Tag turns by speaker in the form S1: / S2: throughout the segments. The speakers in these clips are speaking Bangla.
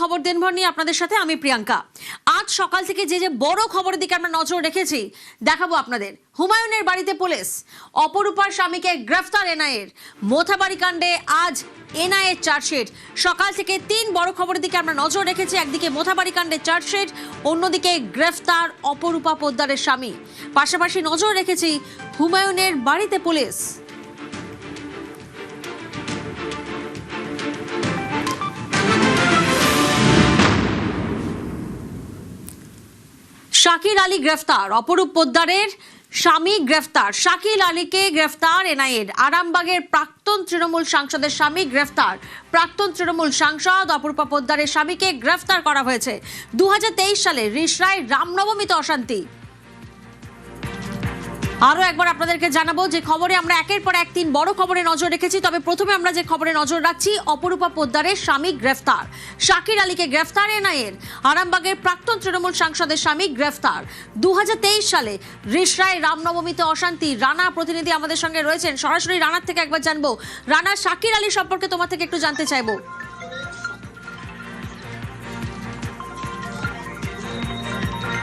S1: খবর দিনভর নিয়ে আপনাদের সাথে আমি প্রিয়াঙ্কা। আজ সকাল থেকে যে বড় খবরের দিকে আমরা নজর রেখেছি দেখাবো আপনাদের। হুমায়ুনের বাড়িতে পুলিশ, অপরূপার স্বামীকে গ্রেফতার এনআইএর। মোথাবাড়ি কাণ্ডে আজ এনআইএর চার্জশিট। সকাল থেকে তিন বড় খবরের দিকে আমরা নজর রেখেছি। একদিকে মোথাবাড়ি কাণ্ডে চার্জশিট, অন্যদিকে গ্রেফতার অপরূপা পোদ্দারের স্বামী। পাশাপাশি নজর রেখেছি হুমায়ুনের বাড়িতে পুলিশ। শাকিল আলী গ্রেফতার, অপরূপ পোদ্দারের স্বামী গ্রেফতার। শাকিল আলীকে গ্রেফতার এনআইএর। আরামবাগের প্রাক্তন তৃণমূল সাংসদের স্বামী গ্রেফতার। প্রাক্তন তৃণমূল সাংসদ অপরূপা পোদ্দারের স্বামীকে গ্রেফতার করা হয়েছে। 2023 সালে রিষড়ায় রামনবমীতে অশান্তি। আরো একবার আপনাদেরকে জানাবো যে খবরে আমরা একের পর এক তিন বড় খবরে নজর রেখেছি। তবে প্রথমে আমরা যে খবরে নজর রাখছি, অপরূপা পোদ্দারের স্বামী গ্রেফতার। শাকিল আলীকে গ্রেফতার এনআইএর। আরামবাগের প্রাক্তন তৃণমূল সাংসদের স্বামী গ্রেফতার। 2023 সালে রিষড়ায় রামনবমীতে অশান্তি। রানা প্রতিনিধি আমাদের সঙ্গে রয়েছেন, সরাসরি রানার থেকে একবার জানবো। রানা, শাকিল আলী সম্পর্কে তোমার থেকে একটু জানতে চাইবো।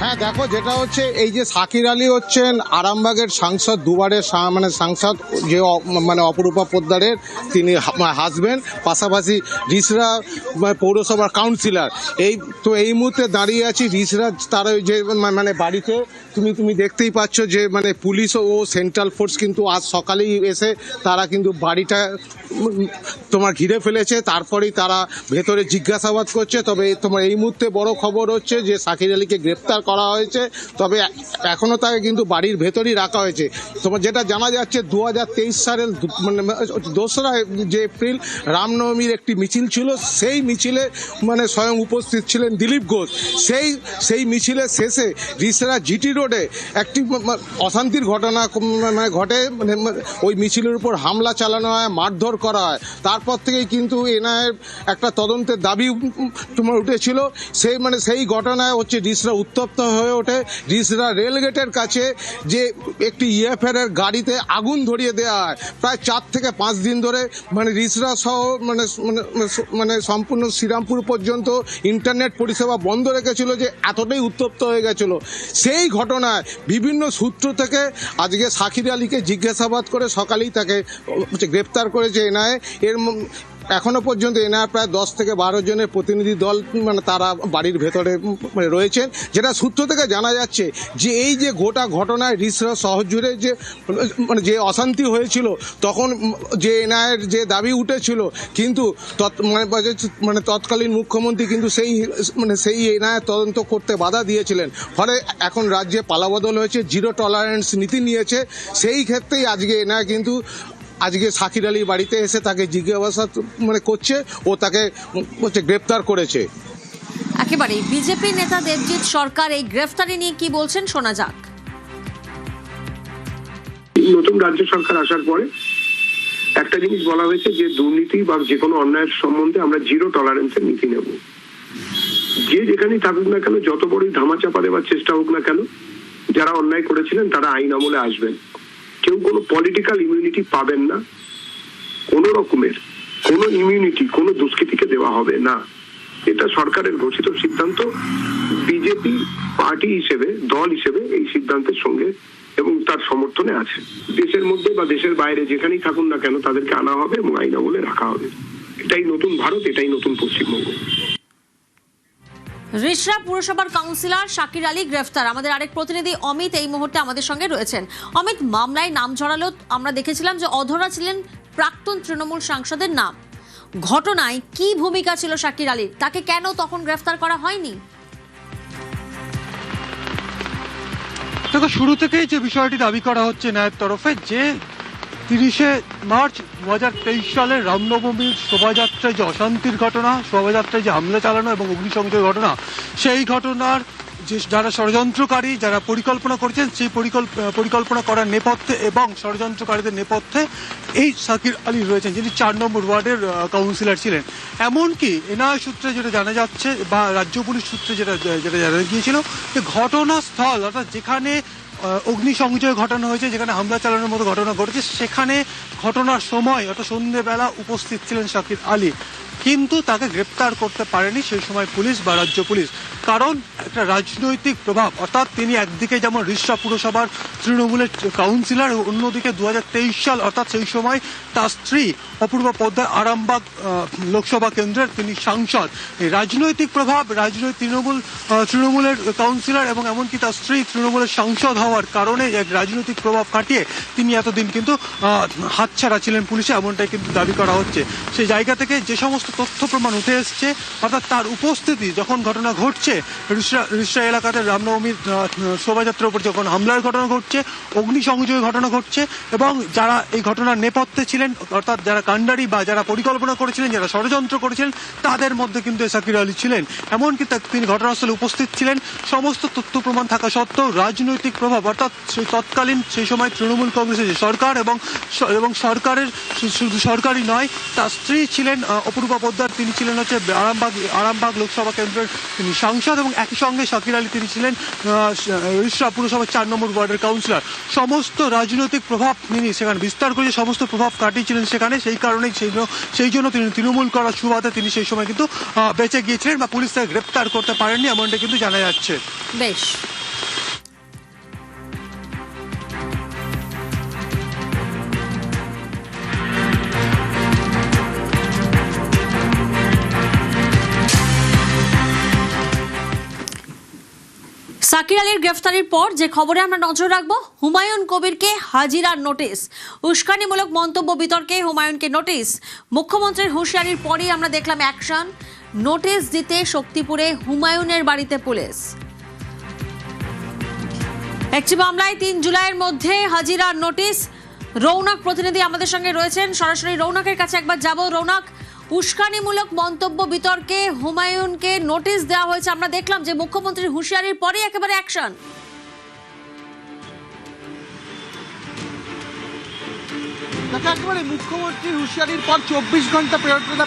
S2: হ্যাঁ দেখো, যেটা হচ্ছে এই যে শাকিল আলী হচ্ছেন আরামবাগের সাংসদ, দুবারের সাংসদ, যে অপরূপা পোদ্দারের তিনি হাজবেন্ড, পাশাপাশি রিষড়া পৌরসভার কাউন্সিলর। এই মুহূর্তে দাঁড়িয়ে আছি রিষড়া তার যে বাড়িতে। তুমি দেখতেই পাচ্ছ যে পুলিশ ও সেন্ট্রাল ফোর্স কিন্তু আজ সকালেই এসে তারা কিন্তু বাড়িটা ঘিরে ফেলেছে। তারপরেই তারা ভেতরে জিজ্ঞাসাবাদ করছে। তবে এই মুহূর্তে বড় খবর হচ্ছে যে শাকিল আলীকে গ্রেপ্তার করা হয়েছে। তবে এখনো তাকে কিন্তু বাড়ির ভেতরেই রাখা হয়েছে। যেটা জানা যাচ্ছে 2023 সালের 2রা এপ্রিল রামনবমীর একটি মিছিল ছিল। সেই মিছিলে স্বয়ং উপস্থিত ছিলেন দিলীপ ঘোষ। সেই মিছিলের শেষে রিষড়া জিটি রোডে একটি অশান্তির ঘটনা ঘটে। ওই মিছিলের উপর হামলা চালানো হয়, মারধর করা হয়। তারপর থেকেই কিন্তু এনআইএর একটা তদন্তের দাবি উঠেছিল। সেই ঘটনায় হচ্ছে রিষড়া উত্তপ্ত হয়ে ওঠে। রিষড়া রেলগেটের কাছে যে একটি ইএফআর এর গাড়িতে আগুন ধরিয়ে দেওয়া হয়। প্রায় 4 থেকে 5 দিন ধরে রিষড়া সহ সম্পূর্ণ শ্রীরামপুর পর্যন্ত ইন্টারনেট পরিষেবা বন্ধ রেখেছিল, যে এতটাই উত্তপ্ত হয়ে গেছিল। সেই ঘটনায় বিভিন্ন সূত্র থেকে আজকে শাকিল আলীকে জিজ্ঞাসাবাদ করে সকালেই তাকে গ্রেপ্তার করেছে এনআইএ। এখনো পর্যন্ত এনআইএ প্রায় 10 থেকে 12 জনের প্রতিনিধি দল তারা বাড়ির ভেতরে রয়েছেন। যেটা সূত্র থেকে জানা যাচ্ছে যে এই যে গোটা ঘটনায় রিষড়া শহর জুড়ে যে অশান্তি হয়েছিল, তখন যে এনআইএর যে দাবি উঠেছিল, কিন্তু তৎকালীন মুখ্যমন্ত্রী কিন্তু সেই এনআইএ তদন্ত করতে বাধা দিয়েছিলেন। ফলে এখন রাজ্যে পালাবদল হয়েছে, জিরো টলারেন্স নীতি নিয়েছে। সেই ক্ষেত্রেই আজকে এনআইএ কিন্তু আজকে শাকিল আলীর বাড়িতে এসে তাকে জিজ্ঞাসাবাদ করছে ও তাকে গ্রেপ্তার করেছে।
S1: একেবারে বিজেপি নেতা দেবজিৎ সরকার এই গ্রেফতারি নিয়ে কি বলছেন শোনা যাক।
S3: নতুন রাজ্য সরকার আসার পরে একটা জিনিস বলা হয়েছে যে দুর্নীতি বা যে কোনো অন্যায়ের সম্বন্ধে আমরা জিরো টলারেন্সের নীতি নেব। যে যেখানেই থাকুক না কেন, যত বড়ই ধামাচাপা দেওয়ার চেষ্টা হোক না কেন, যারা অন্যায় করেছিলেন তারা আইন আমলে আসবেন। কেউ কোনো পলিটিক্যাল ইমিউনিটি পাবেন না। কোন রকমের কোনো ইমিউনিটি কোনো দুষ্কৃতীকে দেওয়া হবে না। এটা সরকারের ঘোষিত সিদ্ধান্ত। বিজেপি পার্টি হিসেবে, দল হিসেবে এই সিদ্ধান্তের সঙ্গে এবং তার সমর্থনে আছে। দেশের মধ্যে বা দেশের বাইরে যেখানেই থাকুন না কেন তাদেরকে আনা হবে এবং আইন আমলে রাখা হবে। এটাই নতুন ভারত, এটাই নতুন পশ্চিমবঙ্গ।
S1: রিষড়া পুরসভার কাউন্সিলর শাকিল আলী গ্রেফতার। আমাদের আরেক প্রতিনিধি অমিত এই মুহূর্তে আমাদের সঙ্গে রয়েছেন। অমিত, মামলায় নাম জড়ালো আমরা দেখেছিলাম যে অধরা ছিলেন প্রাক্তন তৃণমূল সাংসদের নাম। ঘটনায় কি ভূমিকা ছিল শাকিল আলীর? তাকে কেন তখন গ্রেফতার করা হয়নি?
S4: দেখো, শুরু থেকেই যে বিষয়টি দাবি করা হচ্ছে ন্যায়ের তরফে, যে 30শে মার্চ 2023 সালের রামনবমীর শোভাযাত্রায় যে অশান্তির ঘটনা, শোভাযাত্রায় যে হামলা চালানো এবং অগ্নিসংযোগের ঘটনা, সেই ঘটনার যে যারা ষড়যন্ত্রকারী, যারা পরিকল্পনা করেছেন, সেই পরিকল্পনা করার নেপথ্যে এবং ষড়যন্ত্রকারীদের নেপথ্যে এই শাকিল আলী রয়েছেন, যিনি 4 নম্বর ওয়ার্ডের কাউন্সিলর ছিলেন। এমনকি এনআইএ সূত্রে যেটা জানা যাচ্ছে বা রাজ্য পুলিশ সূত্রে যেটা জানা গিয়েছিল, যে ঘটনাস্থল অর্থাৎ যেখানে অগ্নিসংযোগ ঘটানো হয়েছে, যেখানে হামলা চালানোর মতো ঘটনা ঘটেছে, সেখানে ঘটনার সময় অর্থাৎ সন্ধ্যেবেলা উপস্থিত ছিলেন শাকিল আলী। কিন্তু তাকে গ্রেপ্তার করতে পারেনি সেই সময় পুলিশ বা রাজ্য পুলিশ। কারণ একটা রাজনৈতিক প্রভাব, অর্থাৎ তিনি একদিকে যেমন রিষড়া পুরসভার তৃণমূলের কাউন্সিলর, অন্যদিকে 2023 সাল অর্থাৎ সেই সময় তার স্ত্রী অপূর্বা পোদ্দার আরামবাগ লোকসভা কেন্দ্রের তিনি সাংসদ। এই রাজনৈতিক প্রভাব, তৃণমূলের কাউন্সিলর এবং এমনকি তার স্ত্রী তৃণমূলের সাংসদ হওয়ার কারণে এক রাজনৈতিক প্রভাব খাটিয়ে তিনি এতদিন কিন্তু হাতছাড়া ছিলেন পুলিশে, এমনটাই কিন্তু দাবি করা হচ্ছে। সেই জায়গা থেকে যে সমস্ত তথ্য প্রমাণ উঠে এসছে, অর্থাৎ তার উপস্থিতি যখন ঘটনা ঘটছে, রিষড়া এলাকাতে রামনবমীর শোভাযাত্রার উপর যখন হামলার ঘটনা ঘটছে, অগ্নিসংযোগের ঘটনা ঘটছে, এবং যারা এই ঘটনার নেপথ্যে ছিলেন, অর্থাৎ যারা কাণ্ডারি বা যারা পরিকল্পনা করেছিলেন, যারা ষড়যন্ত্র করেছিলেন, তাদের মধ্যে কিন্তু সাকির আলী ছিলেন। এমনকি তিনি ঘটনাস্থলে উপস্থিত ছিলেন। সমস্ত তথ্য প্রমাণ থাকা সত্ত্বেও রাজনৈতিক প্রভাব, অর্থাৎ তৎকালীন সেই সময় তৃণমূল কংগ্রেসের যে সরকার এবং সরকারের শুধু সরকারই নয়, তার স্ত্রী ছিলেন অপূর্বা পোদ্দার, তিনি ছিলেন হচ্ছে আরামবাগ লোকসভা কেন্দ্রের তিনি সাংসদ, এবং একই সঙ্গে সাকির আলী তিনি ছিলেন রিষড়া পুরসভার 4 নম্বর ওয়ার্ডের কাউন্সিলর। সমস্ত রাজনৈতিক প্রভাব তিনি সেখানে বিস্তার করে সমস্ত প্রভাব কাটিয়েছিলেন সেখানে। সেই কারণেই সেই জন্য তিনি তৃণমূল করার সুবাদে তিনি সেই সময় কিন্তু বেঁচে গিয়েছিলেন বা পুলিশ তাকে গ্রেপ্তার করতে পারেননি, এমনটা কিন্তু জানা যাচ্ছে।
S1: বেশ। সাকির আলীর গ্রেফতারির পর যে খবরে আমরা নজর রাখবো, হুমায়ুন কবিরকে হাজিরার নোটিশ, উস্কানিমূলক মন্তব্য বিতর্কে হুমায়ুনকে নোটিশ। মুখ্যমন্ত্রীর হুঁশিয়ারির পরই আমরা দেখলাম অ্যাকশন, নোটিশ দিতে শক্তিপুরে হুমায়ুনের বাড়িতে পুলিশ। একটি মামলায় 3 জুলাইয়ের মধ্যে হাজিরার নোটিশ। রৌনক প্রতিনিধি আমাদের সঙ্গে রয়েছেন, সরাসরি রৌনকের কাছে একবার যাব। রৌনক, উস্কানিমূলক মন্তব্য বিতর্কে হুমায়ুনকে নোটিশ দেওয়া হয়েছে, আমরা দেখলাম যে মুখ্যমন্ত্রীর হুঁশিয়ারির পরে একেবারে অ্যাকশন।
S5: একেবারে মুখ্যমন্ত্রীর হুঁশিয়ারির পর 24 ঘন্টা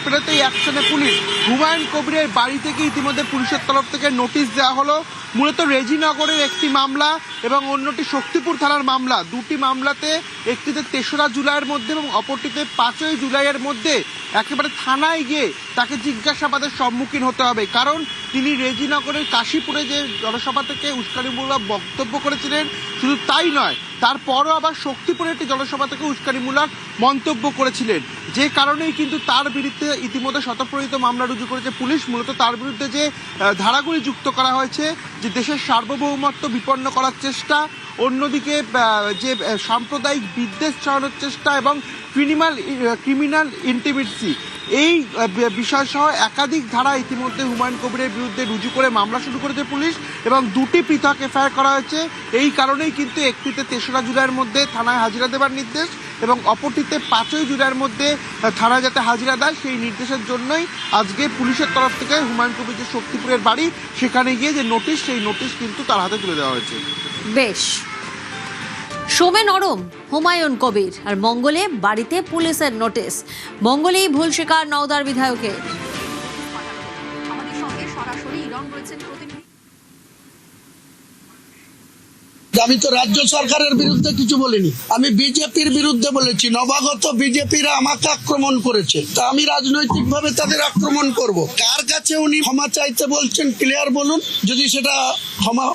S5: পেরোতেই অ্যাকশনে পুলিশ। হুমায়ুন কবিরের বাড়ি থেকে ইতিমধ্যে পুলিশের তরফ থেকে নোটিশ দেওয়া হলো। মূলত রেজিনগরের একটি মামলা এবং অন্যটি শক্তিপুর থানার মামলা। দুটি মামলাতে, একটিতে 3রা জুলাইয়ের মধ্যে এবং অপরটিতে 5ই জুলাইয়ের মধ্যে একেবারে থানায় গিয়ে তাকে জিজ্ঞাসাবাদের সম্মুখীন হতে হবে। কারণ তিনি রেজিনগরের কাশীপুরে যে জনসভা থেকে উস্কানিমূলক বক্তব্য করেছিলেন, শুধু তাই নয়, তারপরও আবার শক্তিপুরে একটি জনসভা থেকে উস্কানিমূলক মন্তব্য করেছিলেন, যে কারণেই কিন্তু তার বিরুদ্ধে ইতিমধ্যে স্বতঃপ্রণীত মামলা রুজু করেছে পুলিশ। মূলত তার বিরুদ্ধে যে ধারাগুলি যুক্ত করা হয়েছে, যে দেশের সার্বভৌমত্ব বিপন্ন করার চেষ্টা, অন্যদিকে যে সাম্প্রদায়িক বিদ্বেষ ছড়ানোর চেষ্টা এবং ক্রিমিনাল ইন্টিমিসি, এই বিষয়সহ একাধিক ধারা ইতিমধ্যে হুমায়ুন কবিরের বিরুদ্ধে রুজু করে মামলা শুরু করেছে পুলিশ, এবং 2টি পৃথক এফআইআর করা হয়েছে। এই কারণেই কিন্তু একটিতে 3রা জুলাইয়ের মধ্যে থানায় হাজিরা দেবার নির্দেশ এবং অপরটিতে 5ই জুলাইয়ের মধ্যে থানায় যাতে হাজিরা দেয়, সেই নির্দেশের জন্যই আজকে পুলিশের তরফ থেকে হুমায়ুন কবির যে শক্তিপুরের বাড়ি, সেখানে গিয়ে যে নোটিশ, সেই নোটিশ কিন্তু তার হাতে তুলে দেওয়া হয়েছে।
S1: বেশ। সোমে নরম হুমায়ুন কবির, আর মঙ্গলে বাড়িতে পুলিশের নোটিশ। মঙ্গলেই ভুল স্বীকার নওদার বিধায়কের। আমাদের সঙ্গে সরাসরি ইরন রয়েছেন প্রতিনিধি।
S6: আমি তো রাজ্য সরকারের বিরুদ্ধে কিছু বলিনি, আমি বিজেপির বিরুদ্ধে বলেছি। নবাগত বিজেপিরা আমাকে আক্রমণ করেছে, তা আমি রাজনৈতিক ভাবে তাদের আক্রমণ করব। কার কাছে উনি ক্ষমা চাইতে বলছেন ক্লিয়ার বলুন, যদি সেটা ক্ষমা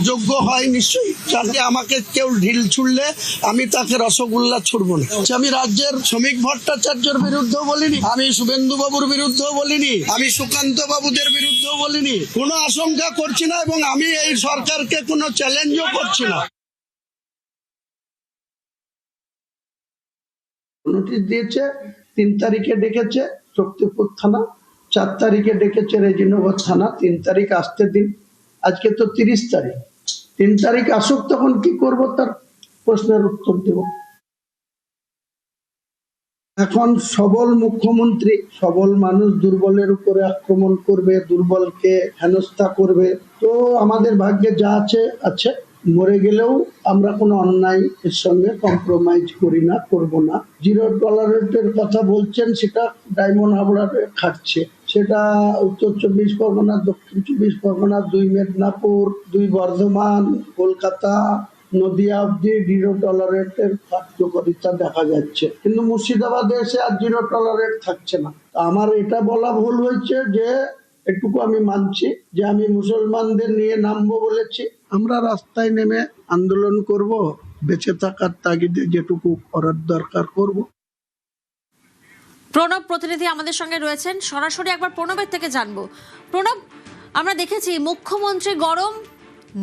S6: যোগ্য হয় নিশ্চয়ই। যাতে আমাকে কেউ ঢিল ছুড়লে আমি তাকে রসগোল্লা ছুড়বো না। আমি রাজ্যের শ্রমিক ভট্টাচার্যের বিরুদ্ধেও বলিনি, আমি শুভেন্দু বাবুর বিরুদ্ধেও বলিনি, আমি সুকান্ত বাবুদের বিরুদ্ধেও বলিনি। কোনো আশঙ্কা করছি না এবং আমি এই সরকারকে কোনো চ্যালেঞ্জও করছি না। নোটিশ দিয়েছে, 3 তারিখে ডেকেছে শক্তিপুর থানা, 4 তারিখে ডেকেছে রেজিনগর থানা। 3 তারিখ আসতে দিন, আজকে তো 30 তারিখ। 3 তারিখ আসুক, তখন কি করব তার প্রশ্নের উত্তর দেব। এখন সবল মুখ্যমন্ত্রী, সবল মানুষ দুর্বলের উপরে আক্রমণ করবে, দুর্বলকে হেনস্থা করবে। তো আমাদের ভাগ্যে যা আছে আছে, মরে গেলেও আমরা কোনো অন্যায় এর সঙ্গে কম্প্রোমাইজ করি না, করব না। 0 টলারেন্সের কথা বলছেন, সেটা ডায়মন্ড হাবড়াতে খাটছে, সেটা উত্তর 24 পরগনা, দক্ষিণ 24 পরগনা, 2 মেদিনীপুর, 2 বর্ধমান, কলকাতা, নদিয়া অব্দি 0 টলারেটের কার্যকারিতা দেখা যাচ্ছে, কিন্তু মুর্শিদাবাদে এসে আর 0 টলারেট থাকছে না। আমার এটা বলা ভুল হয়েছে যে এটুকু আমি মানছি যে আমি মুসলমানদের নিয়ে নামবো বলেছি। আমরা রাস্তায় নেমে আন্দোলন করব, বেঁচে থাকার তাগিদে যেটুকু করার দরকার করব।
S1: প্রণব প্রতিনিধি আমাদের সঙ্গে রয়েছেন, সরাসরি একবার প্রণবের থেকে জানবো। প্রণব, আমরা দেখেছি মুখ্যমন্ত্রী গরম,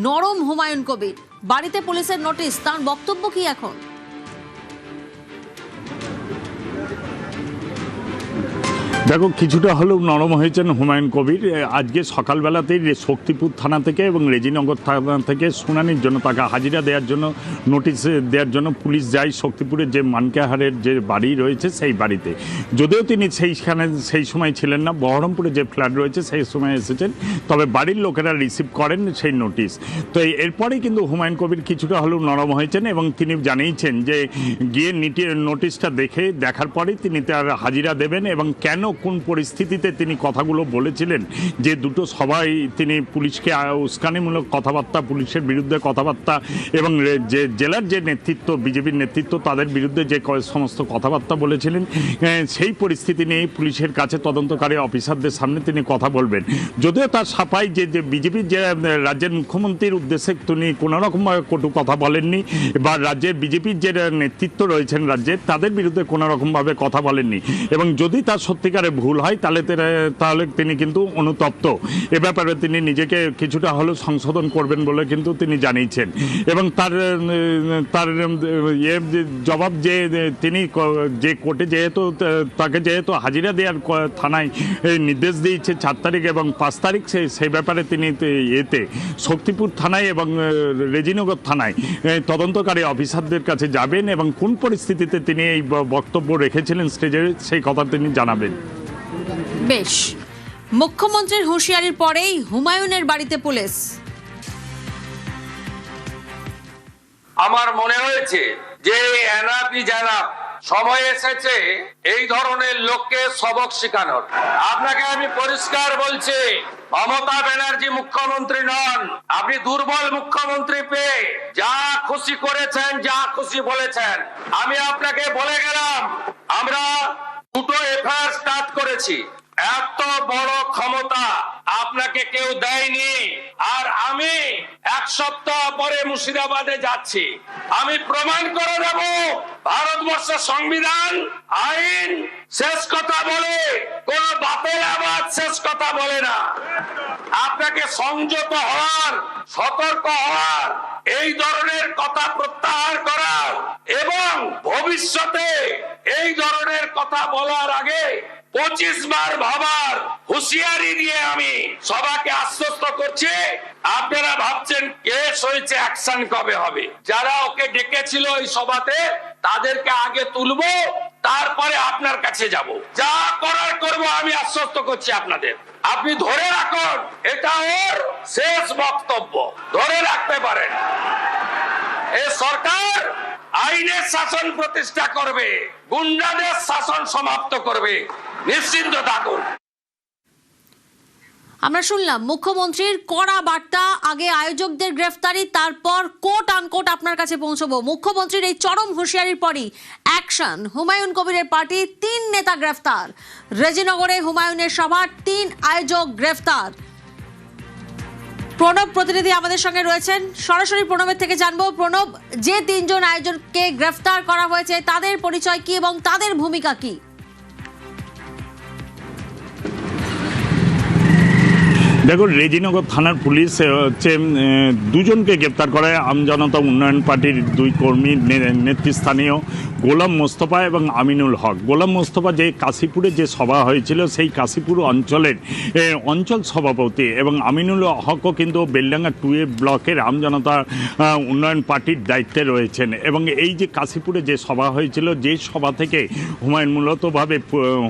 S1: নরম হুমায়ুন কবির, বাড়িতে পুলিশের নোটিশ, তার বক্তব্য কি এখন?
S7: দেখো, কিছুটা হলেও নরম হয়েছেন হুমায়ুন কবির। আজকে সকালবেলাতেই শক্তিপুর থানা থেকে এবং রেজিনগর থানা থেকে শুনানির জন্য তাকে হাজিরা দেওয়ার জন্য নোটিশ দেওয়ার জন্য পুলিশ যায় শক্তিপুরের যে মানকাহারের যে বাড়ি রয়েছে সেই বাড়িতে। যদিও তিনি সেই সময় ছিলেন না, বহরমপুরে যে ফ্ল্যাট রয়েছে সেই সময় এসেছেন, তবে বাড়ির লোকেরা রিসিভ করেন সেই নোটিশ। তো এরপরেই কিন্তু হুমায়ুন কবির কিছুটা হলেও নরম হয়েছেন এবং তিনি জানিয়েছেন যে গিয়ে নোটিশটা দেখার পরেই তিনি তার হাজিরা দেবেন এবং কেন কোন পরিস্থিতিতে তিনি কথাগুলো বলেছিলেন, যে দুটো সভায় তিনি পুলিশকে উস্কানিমূলক কথাবার্তা, পুলিশের বিরুদ্ধে কথাবার্তা এবং যে জেলার যে নেতৃত্ব, বিজেপির নেতৃত্ব, তাদের বিরুদ্ধে যে সমস্ত কথাবার্তা বলেছিলেন, সেই পরিস্থিতি নিয়ে পুলিশের কাছে তদন্তকারী অফিসারদের সামনে তিনি কথা বলবেন। যদিও তার সাফাই যে বিজেপির যে রাজ্যের মুখ্যমন্ত্রীর উদ্দেশ্যে তিনি কোনোরকমভাবে কটু কথা বলেননি বা রাজ্যের বিজেপির যে নেতৃত্ব রয়েছেন রাজ্যের, তাদের বিরুদ্ধে কোনোরকমভাবে কথা বলেননি এবং যদি তার সত্যিকারে ভুল হয় তাহলে তিনি কিন্তু অনুতপ্ত। এ ব্যাপারে তিনি নিজেকে কিছুটা হলেও সংশোধন করবেন বলে কিন্তু তিনি জানিয়েছেন এবং তার জবাব যে তিনি যে কোর্টে যেহেতু হাজিরা দেওয়ার থানায় নির্দেশ দিয়েছে 4 তারিখ এবং 5 তারিখ, সেই ব্যাপারে তিনি শক্তিপুর থানায় এবং রেজিনগর থানায় তদন্তকারী অফিসারদের কাছে যাবেন এবং কোন পরিস্থিতিতে তিনি এই বক্তব্য রেখেছিলেন স্টেজে সেই কথা তিনি জানাবেন।
S1: বেশ, মুখ্যমন্ত্রীর হুঁশিয়ারির পরেই হুমায়ুনের বাড়িতে পুলিশ।
S8: আমার মনে হয়েছে যে এনাফি জানাব, সময় এসেছে এই ধরনের লোককে সবক শেখানোর। আপনাকে আমি পরিষ্কার বলছি, মমতা ব্যানার্জি মুখ্যমন্ত্রী নন। আপনি দুর্বল মুখ্যমন্ত্রী পেয়ে যা খুশি করেছেন, যা খুশি বলেছেন। আমি আপনাকে বলে গেলাম, আমরা 2টো এফআইআর স্টার্ট করেছি। এত বড় ক্ষমতা আপনাকে কেউ দেয়নি। আর আমি 1 সপ্তাহ পরে মুর্শিদাবাদে যাচ্ছি, আমি প্রমাণ করে দেব ভারতবর্ষের সংবিধান, আইন শেষ কথা বলে, কোন বাপের আবাদ শেষ কথা বলে না। আপনাকে সংযত হওয়ার, সতর্ক হওয়ার, এই ধরনের কথা প্রত্যাহার করার এবং ভবিষ্যতে এই ধরনের কথা বলার আগে 25 বার ভাবার হুঁশিয়ারি দিয়ে আমি সবাইকে আশ্বস্ত করছি। আপনারা ভাবছেন কেস হয়েছে, অ্যাকশন কবে হবে? যারা ওকে ডেকেছিল এই সভাতে তাদেরকে আগে তুলবো, তারপরে আপনার কাছে যাব। যা করার করব, আমি আশ্বস্ত করছি আপনাদের। আপনি ধরে রাখুন, এটা ওর শেষ বক্তব্য, ধরে রাখতে পারেন। এই সরকার আইনের শাসন প্রতিষ্ঠা করবে, গুন্ডাদের শাসন সমাপ্ত করবে, নিশ্চিন্ত থাকুন।
S1: আমরা শুনলাম মুখ্যমন্ত্রীর কড়া বার্তা, আগে আয়োজকদের গ্রেফতারি, তারপর কোট আনকোট আপনার কাছে পৌঁছবো। মুখ্যমন্ত্রীর এই চরম হুঁশিয়ারির পরই অ্যাকশন। হুমায়ুন কবিরের পার্টি 3 নেতা গ্রেফতার। রেজিনগরে হুমায়ুনের সভার 3 আয়োজক গ্রেফতার। প্রণব প্রতিনিধি আমাদের সঙ্গে রয়েছেন, সরাসরি প্রণবের থেকে জানবো। প্রণব, যে 3 জন আয়োজককে গ্রেফতার করা হয়েছে তাদের পরিচয় কি এবং তাদের ভূমিকা কি?
S7: দেখো, রেজিনগর থানার পুলিশ হচ্ছে 2 জনকে গ্রেপ্তার করে। আমজনতা উন্নয়ন পার্টির 2 কর্মী, নেতৃস্থানীয় গোলাম মোস্তফা এবং আমিনুল হক। গোলাম মোস্তফা যে কাশীপুরে যে সভা হয়েছিল সেই কাশীপুর অঞ্চলের অঞ্চল সভাপতি এবং আমিনুল হকও কিন্তু বেলডাঙ্গা 2A ব্লকের আমজনতা উন্নয়ন পার্টির দায়িত্বে রয়েছেন এবং এই যে কাশীপুরে যে সভা হয়েছিল, যে সভা থেকে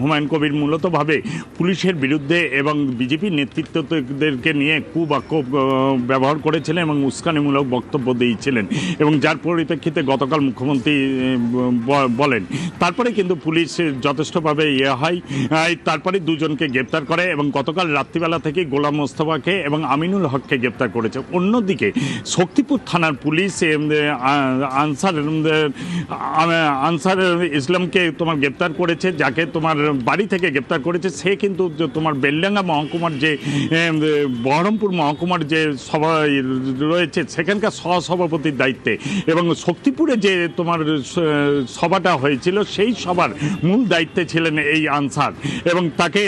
S7: হুমায়ুন কবির মূলতভাবে পুলিশের বিরুদ্ধে এবং বিজেপির নেতৃত্ব সাংবাদিকদেরকে নিয়ে কুবাক্য ব্যবহার করেছিলেন এবং উস্কানিমূলক বক্তব্য দিয়েছিলেন, এবং যার পরিপ্রেক্ষিতে গতকাল মুখ্যমন্ত্রী বলেন। তারপরে কিন্তু পুলিশ যথেষ্টভাবে হয়, তারপরে দুজনকে গ্রেপ্তার করে এবং গতকাল রাত্রিবেলা থেকে গোলাম মোস্তফাকে এবং আমিনুল হককে গ্রেপ্তার করেছে। অন্যদিকে শক্তিপুর থানার পুলিশ আনসার ইসলামকে তোমার গ্রেপ্তার করেছে, যাকে তোমার বাড়ি থেকে গ্রেপ্তার করেছে। সে কিন্তু তোমার বেলডাঙ্গা মহকুমার যে বহরমপুর মহকুমার যে সভা রয়েছে সেখানকার সহসভাপতির দায়িত্বে, এবং শক্তিপুরে যে তোমার সভাটা হয়েছিল সেই সভার মূল দায়িত্বে ছিলেন এই আনসার, এবং তাকে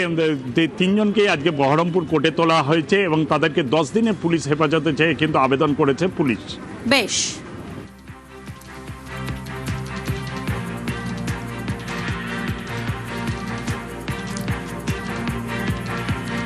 S7: তিনজনকেই আজকে বহরমপুর কোর্টে তোলা হয়েছে এবং তাদেরকে 10 দিনের পুলিশ হেফাজতে চেয়ে কিন্তু আবেদন করেছে পুলিশ।
S1: বেশ।